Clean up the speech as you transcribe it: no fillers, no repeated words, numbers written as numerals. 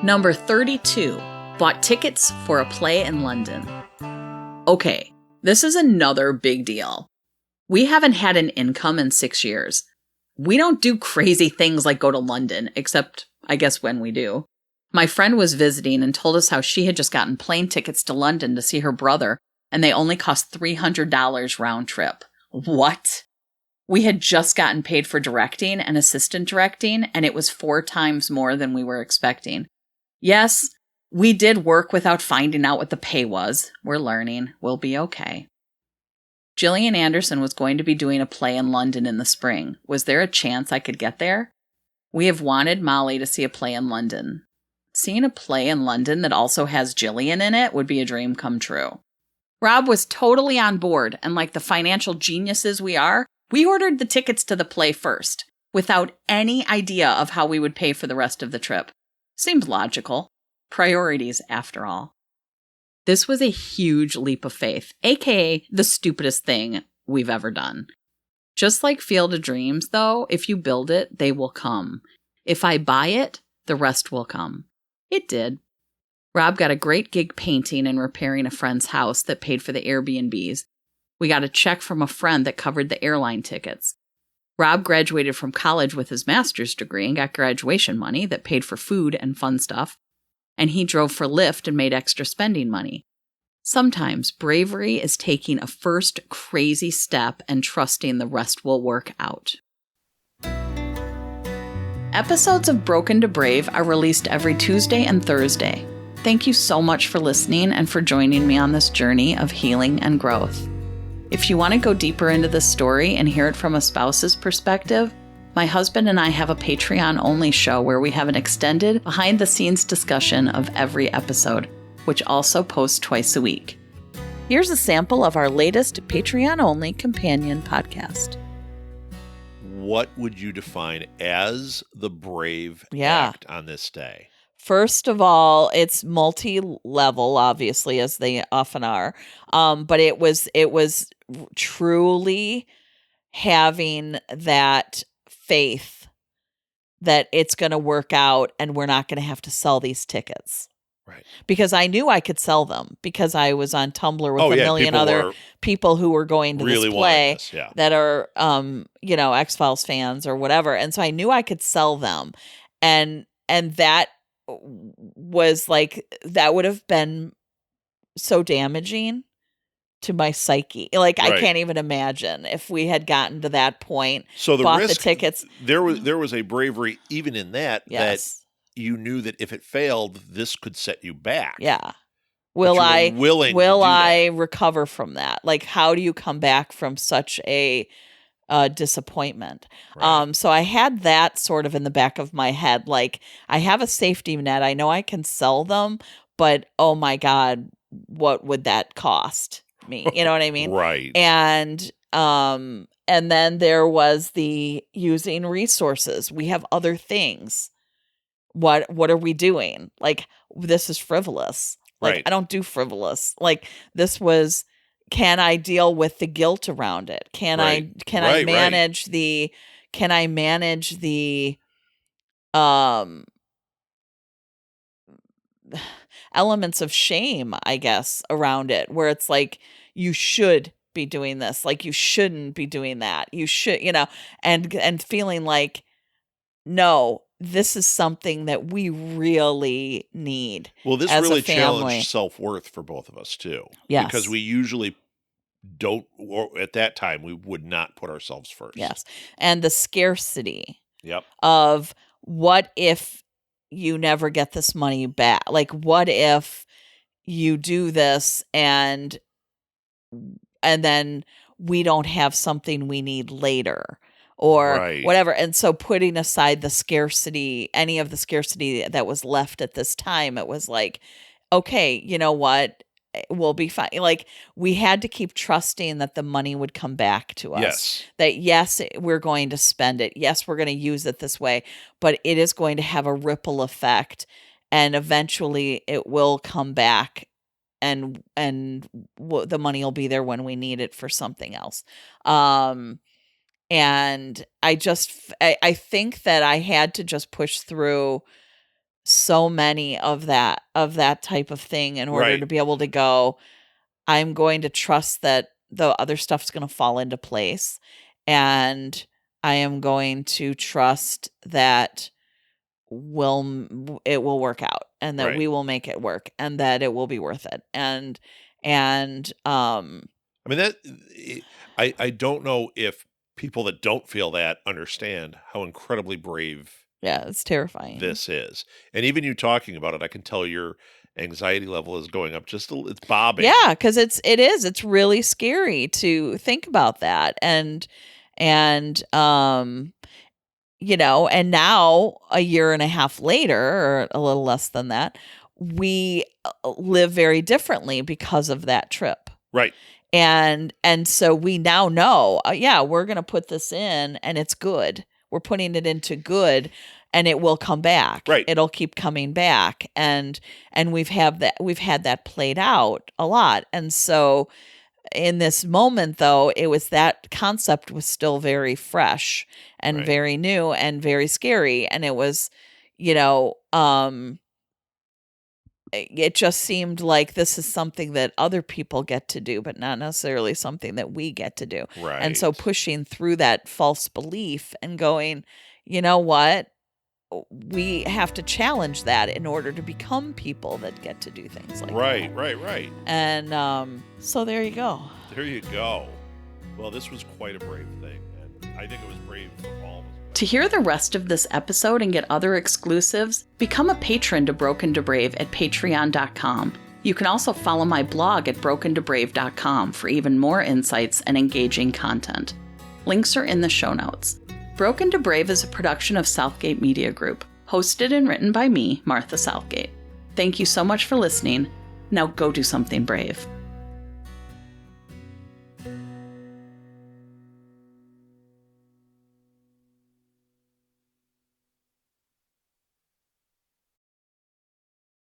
Number 32, bought tickets for a play in London. Okay, this is another big deal. We haven't had an income in 6 years. We don't do crazy things like go to London, except I guess when we do. My friend was visiting and told us how she had just gotten plane tickets to London to see her brother, and they only cost $300 round trip. What? We had just gotten paid for directing and assistant directing, and it was 4 times more than we were expecting. Yes, we did work without finding out what the pay was. We're learning. We'll be okay. Gillian Anderson was going to be doing a play in London in the spring. Was there a chance I could get there? We have wanted Molly to see a play in London. Seeing a play in London that also has Gillian in it would be a dream come true. Rob was totally on board, and like the financial geniuses we are, we ordered the tickets to the play first, without any idea of how we would pay for the rest of the trip. Seemed logical. Priorities, after all. This was a huge leap of faith, aka the stupidest thing we've ever done. Just like Field of Dreams, though, if you build it, they will come. If I buy it, the rest will come. It did. Rob got a great gig painting and repairing a friend's house that paid for the Airbnbs. We got a check from a friend that covered the airline tickets. Rob graduated from college with his master's degree and got graduation money that paid for food and fun stuff. And he drove for Lyft and made extra spending money. Sometimes bravery is taking a first crazy step and trusting the rest will work out. Episodes of Broken to Brave are released every Tuesday and Thursday. Thank you so much for listening and for joining me on this journey of healing and growth. If you want to go deeper into this story and hear it from a spouse's perspective, my husband and I have a Patreon-only show where we have an extended, behind-the-scenes discussion of every episode, which also posts twice a week. Here's a sample of our latest Patreon-only companion podcast. What would you define as the brave act on this day? First of all, it's multi-level, obviously, as they often are. But it was truly having that faith that it's going to work out and we're not going to have to sell these tickets. Right. Because I knew I could sell them because I was on Tumblr with a million other people who were going to really this play that are, X-Files fans or whatever. And so I knew I could sell them. And that was like, that would have been so damaging to my psyche. Like, I can't even imagine if we had gotten to that point. So bought the tickets. There was a bravery even in that, that you knew that if it failed, this could set you back. Yeah. Will I recover from that? Like, how do you come back from such a disappointment? Right. So I had that sort of in the back of my head. Like, I have a safety net. I know I can sell them, but oh my God, what would that cost me? You know what I mean? Right. And then there was the using resources. We have other things. What are we doing? Like, this is frivolous. Like, right. I don't do frivolous. Like, this was, can I deal with the guilt around it? Can I manage the elements of shame, I guess, around it, where it's like, you should be doing this. Like, you shouldn't be doing that. You should, and feeling like, no, this is something that we really need. Well, this as really a family. challenged self-worth for both of us too. Yes. Because we usually don't, or at that time, we would not put ourselves first. Yes. And the scarcity Yep. of what if you never get this money back? Like, what if you do this and then we don't have something we need later? Or whatever. And so putting aside the scarcity, any of the scarcity that was left at this time, it was like, okay, you know what? We'll be fine. Like, we had to keep trusting that the money would come back to us. Yes. That yes, we're going to spend it. Yes, we're going to use it this way, but it is going to have a ripple effect, and eventually it will come back, and the money will be there when we need it for something else. And I think that I had to just push through so many of that type of thing in order to be able to go, I'm going to trust that the other stuff's going to fall into place, and I am going to trust that it will work out, and that we will make it work, and that it will be worth it. And I mean, that I don't know if people that don't feel that understand how incredibly brave. Yeah, it's terrifying. This is. And even you talking about it, I can tell your anxiety level is going up just a little. It's bobbing. Yeah, because it's really scary to think about that. And you know, and now a year and a half later, or a little less than that, we live very differently because of that trip. Right. And so we now know, we're going to put this in, and it's good. We're putting it into good, and it will come back. Right. It'll keep coming back. And we've had that played out a lot. And so in this moment, though, it was that concept was still very fresh and very new and very scary. And it was, you know, it just seemed like this is something that other people get to do, but not necessarily something that we get to do. Right. And so pushing through that false belief and going, you know what? We have to challenge that in order to become people that get to do things like that. Right. And so there you go. There you go. Well, this was quite a brave thing, and I think it was brave for all of us. To hear the rest of this episode and get other exclusives, become a patron to Broken to Brave at patreon.com. You can also follow my blog at brokentobrave.com for even more insights and engaging content. Links are in the show notes. Broken to Brave is a production of Southgate Media Group, hosted and written by me, Martha Southgate. Thank you so much for listening. Now go do something brave.